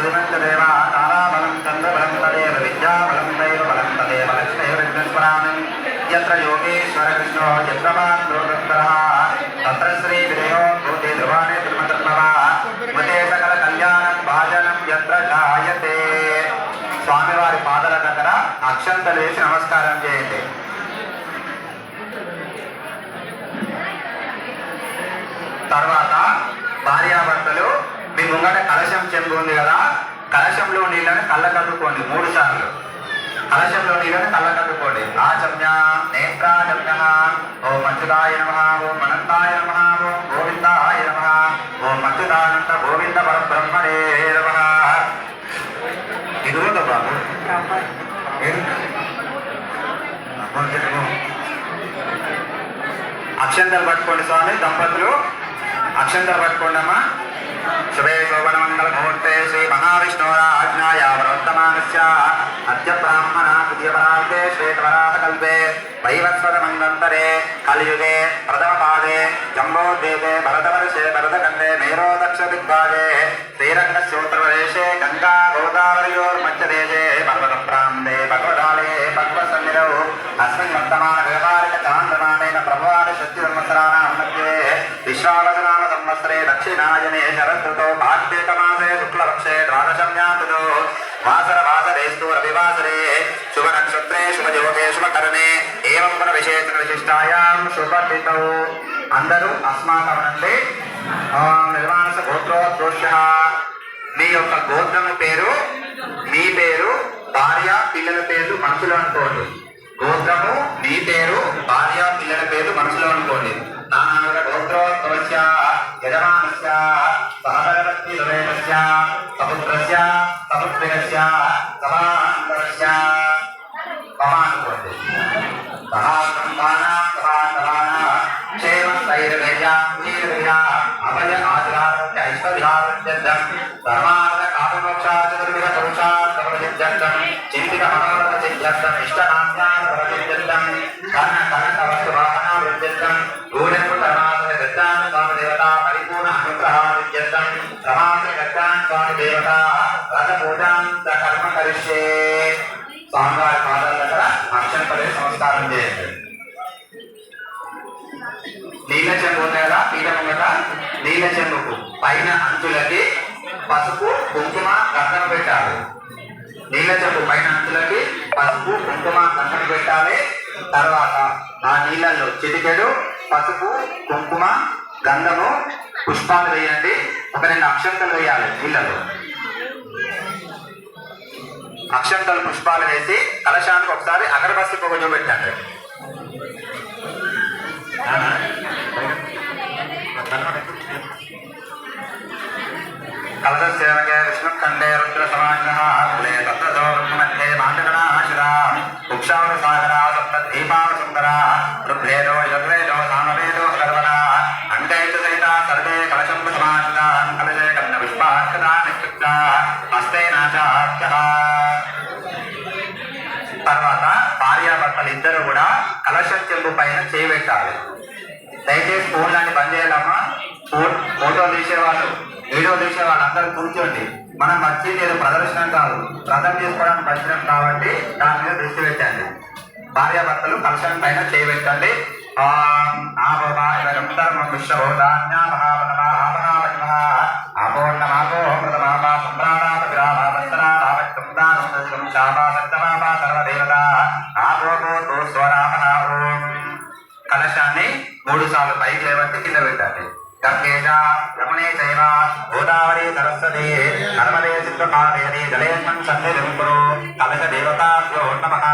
तदेव ताराबलं चन्द्रबलं तदेव विद्याबलं दैवबलं तदेव लक्ष्मीर्विघ्नेश्वरान् यत्र योगेश्वर कृष्णो यत्र दुर्गतरः तत्र श्रीविजयो भूते ध्रुवाणे धर्मधर्मवा मते सकल कल्याणं भाजनं यत्र जायते స్వామివారి పాదాల దగ్గర అక్షంతలు వేసి నమస్కారం చేయండి. తర్వాత భార్యాభర్తలు మీ ముంగట కలశం చెంబు ఉంది కదా, కలశంలో నీళ్ళని కళ్ళకద్దుకోండి 3 సార్లు. కలశంలో నీళ్ళని కళ్ళకద్దుకోండి. ఆచమ్య నేత్రాచమ్య ఓం అచ్యుతాయ నమః ఓం అనంతాయ నమః ఓం గోవిందాయ నమః ఓం అచ్యుతానంద గోవింద పరబ్రహ్మణే నమః. ఇదిగో బాబు అక్షంతలు పట్టుకోండి స్వామి. దంపతులు అక్షంతలు పట్టుకోండి అమ్మా. శుభే శోభన మంగళ ముహూర్తే శ్రీ మహావిష్ణురాజ్ఞాయ వరోత్తమానస్య అద్య బ్రాహ్మణ ద్వితీయపరాంతే శ్వేతవరాహ కల్పే వైవస్వత మంగంతరే కలియుగే ప్రథమ పాదే జంబోద్వేదే భరతవర్షే భరతఖండే మేరో దక్ష దిగ్భాగే శ్రీరంగస్యోత్తరదేశే గంగా గోదావరియోర్మధ్యదేశే పర్వత ప్రాంతే భగవదాలే భగవత్సన్నిధౌ అస్మిన్ వర్తమాన వ్యవహారిక చాంద్రమానేన ప్రభువాని షష్ఠి సంవత్సరాణాం మధ్యే విశ్వావసనామ సంవత్సరే దక్షిణాయనే శరదృతో కార్తీకమాసే శుక్లపక్షే ద్వాదశమ్యాతుదో వాసరవాసరేస్తు రవివాసరే శుభనక్షత్రే శుభయోగే శుభకరణే ఏవం గుణ విశేషణ విశిష్టాయాం శుభతిథౌ. అందరూ అస్మాకమనండి. నిర్మాణస గోత్రోద్ఘోష. మీ యొక్క గోత్రము పేరు, మీ పేరు, భార్య పిల్లల పేరు మనసులో అనుకోండి. గోత్రము, మీ పేరు, భార్య పిల్లల పేరు మనసులో అనుకోండి. నానాగ గోత్రోద్భవస్య యజమానస్య సహభగవతి లవేనస్య సపుత్రస్య సపుత్రికస్య సమాంతరస్య అనుకోండి. అభయ ఆదిరాజ్య ఐశ్వర్యార్థం ధర్మార్థ కామమోక్షాచతుర్విధ పురుషార్థం చింతిత మనోరథ సిద్ధ్యర్థం ఇష్టనామ్యార్థం కర్ణ కనక వస్తు వాహన వృద్ధ్యర్థం గూఢము ధర్మాసన గద్దాన స్వామి దేవత పరిపూర్ణ అనుగ్రహార్థం రమాసన గద్దాన స్వామి దేవత రథ పూజాంత కర్మ కరిష్యే. స్వామివారి పాదాల దగ్గర అక్షంతలే సంస్కారం చేయండి. నీళ్ళ చెంబు ఉంది కదా, పీఠ ముంగట నీళ్ళ చెంబుకు పైన అంచులకి పసుపు కుంకుమ గంధం పెట్టాలి. నీళ్ళ చెంబు పైన అంచులకి పసుపు కుంకుమ గంధం పెట్టాలి. తర్వాత ఆ నీళ్ళల్లో చిటికెడు పసుపు కుంకుమ గంధము పుష్పాలు వేయండి. ఒక 2 అక్షంతలు వేయాలి నీళ్ళలో. అక్షంతలు పుష్పాలు వేసి కలశానికి ఒకసారి అగరబత్తి పొగ చూపెట్టండి. కలశసేవకే విష్ణుఖండే రుద్ర సమాజః కులే తత్రతో మధ్యే మాండగణాశిరా ఉక్షావర సాగరా సప్తదీపావ సుందరా ఋగ్వేదో యజుర్వేదో సామవేదో అగర్వణా అంకైత సహిత సర్వే కలశం సమాజితా కలశే కన్న పుష్పాక్షతా నిక్షిప్తా హస్తేనాచార్యః. తర్వాత భార్యాభర్తలు ఇద్దరు కూడా కలశం చెంబు పైన చేయి పెట్టాలి. దయచేసి ఫోన్లన్నీ బంద్ చేయాలమ్మా. ఫోటో తీసేవాళ్ళు, వీడియో తీసేవాళ్ళు అందరూ కూర్చోండి. మనం వచ్చింది ఏదో ప్రదర్శన కాదు, వ్రతం చేసుకోవడానికి వచ్చినాం కాబట్టి దాని మీద దృష్టి పెట్టండి. భార్యాభర్తలు కలశం పైన చేయి పెట్టండి. కలశాన్ని 3 సార్లు పైకి లేవట్టి కింద పెట్టండి. గంగేశ యమునే చైవ గోదావరి సరస్వతి నర్మదే సింధుకావేరి జలేస్మిన్ సన్నిధిం కురు కలశ దేవతాభ్యో నమః.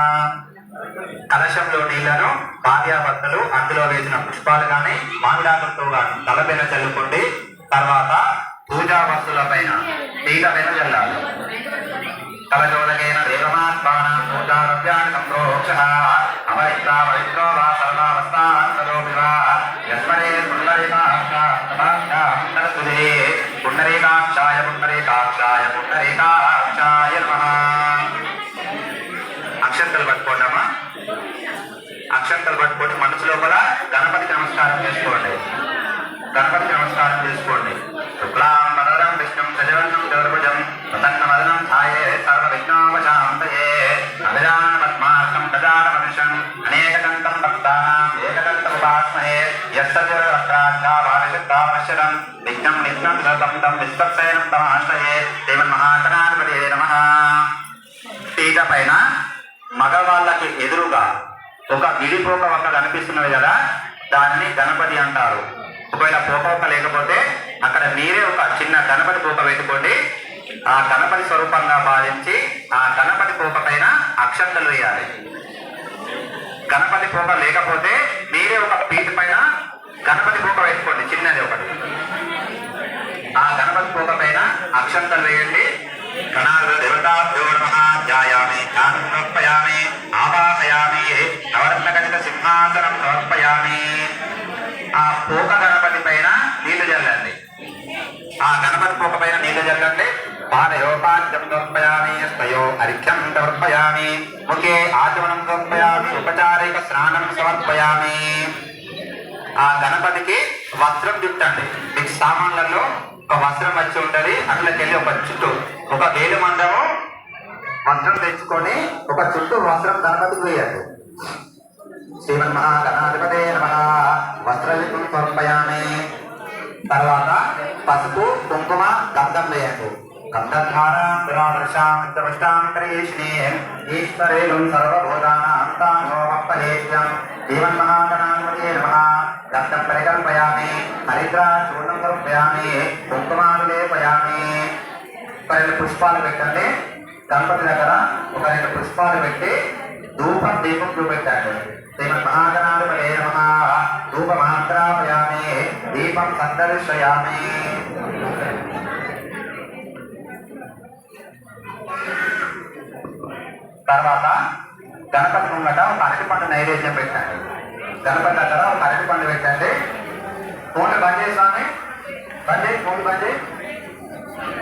కలశంలో నీళ్లను భార్యాభర్తలు అందులో వేసిన పుష్పాలు కానీ మామిడాకులతో కానీ తలపైన చల్లుకోండి. తర్వాత పూజా వస్తువుల పైన పీట పైన చల్లాలి. కలశోదకేన దేవమాత్మానం పూజారవ్యాన్ని సంప్రోక్షః అపవిత్రా పవిత్రో వా సర్వావస్థాంతరోపి వా యస్మరే పుండరీకాక్షాయ పుండరీకాక్షాయ పుండరీకాక్షాయ పుండరీకాక్షాయ నమః. అక్షంతలు పట్టుకోండమ్మా. అక్షంతలు పట్టుకొని మనసు లోపల గణపతికి నమస్కారం చేసుకోండి. గణపతికి నమస్కారం చేసుకోండి. శుక్లాం వరదం విష్ణుం శశివర్ణం చతుర్భుజం ప్రసన్న విష్ణుం తం విశ్వక్సేనం తమాశ్రయే శ్రీమన్మహాగణాధిపతయే నమః. పీట పైన మగవాళ్ళకి ఎదురుగా ఒక విడిపోక ఒక్క కనిపిస్తున్నది కదా, దాన్ని గణపతి అంటారు. ఒకవేళ పోక లేకపోతే అక్కడ మీరే ఒక చిన్న గణపతి పోక పెట్టుకోండి. ఆ గణపతి స్వరూపంగా భావించి ఆ గణపతి పోక పైన అక్షంతలు వేయాలి. గణపతి పోక లేకపోతే మీరే ఒక పీట పైన గణపతి పోక పెట్టుకోండి, చిన్నది ఒకటి. ఆ గణపతి పోక పైన అక్షంతలు వేయండి. ధ్యాయామి సమర్పయామి ఆవాహయామి నవరత్నగణిత సింహాసనం సమర్పయామి. ఆ పోక గణపతి పైన నీళ్లు చల్లండి. ఆ గణపతి పోక పైన నీళ్లు చల్లండి. పాదయోపాద్యం సమర్పయామి, స్తయో అరిఖ్యం సమర్పయామి, ముఖే ఆచమనం సమర్పయామి, ఉపచారిక స్నానం సమర్పయామి. ఆ గణపతికి వస్త్రం చుట్టండి. మీకు సామాన్లలో ఒక వస్త్రం వచ్చి ఉంటది, అందులోకెళ్ళి ఒక చుట్టూ ఒక వేలు మందము వస్త్రం తెచ్చుకొని ఒక చుట్టూ వస్త్రం గణపతికి వేయండి. శ్రీమన్మహాగణాధిపతయే నమః. వస్త్రయుక్తం సమర్పయామి. తర్వాత పసుపు కుంకుమ గంధం వేయండి. ఈశ్వరేణం సర్వభూతానాం తానోపలేశ్యం శ్రీమన్మహాగణాధిపతయే నమః. రక్తం పరికల్పయామి, హరిద్రా చూర్ణం సమర్పయామి, కుంకుమాలు లేపయామి. ఒక 2 పుష్పాలు పెట్టండి. గణపతి దగ్గర ఒక 2 పుష్పాలు పెట్టి ధూపం దీపం చూపెట్టండి. శ్రీమన్మహాగణాధిపతయే నమః. ధూపమాత్రాపయామి, దీపం సందర్శయామి. తర్వాత గణపతి ముంగట ఒక అరటిపండు నైవేద్యం పెట్టండి. గణపతి దగ్గర ఒక అరటిపండు పెట్టండి. ఫోన్లు బంద్ చేయి స్వామి, బంద్ చేయి, ఫోన్లు బంద్ చేయి.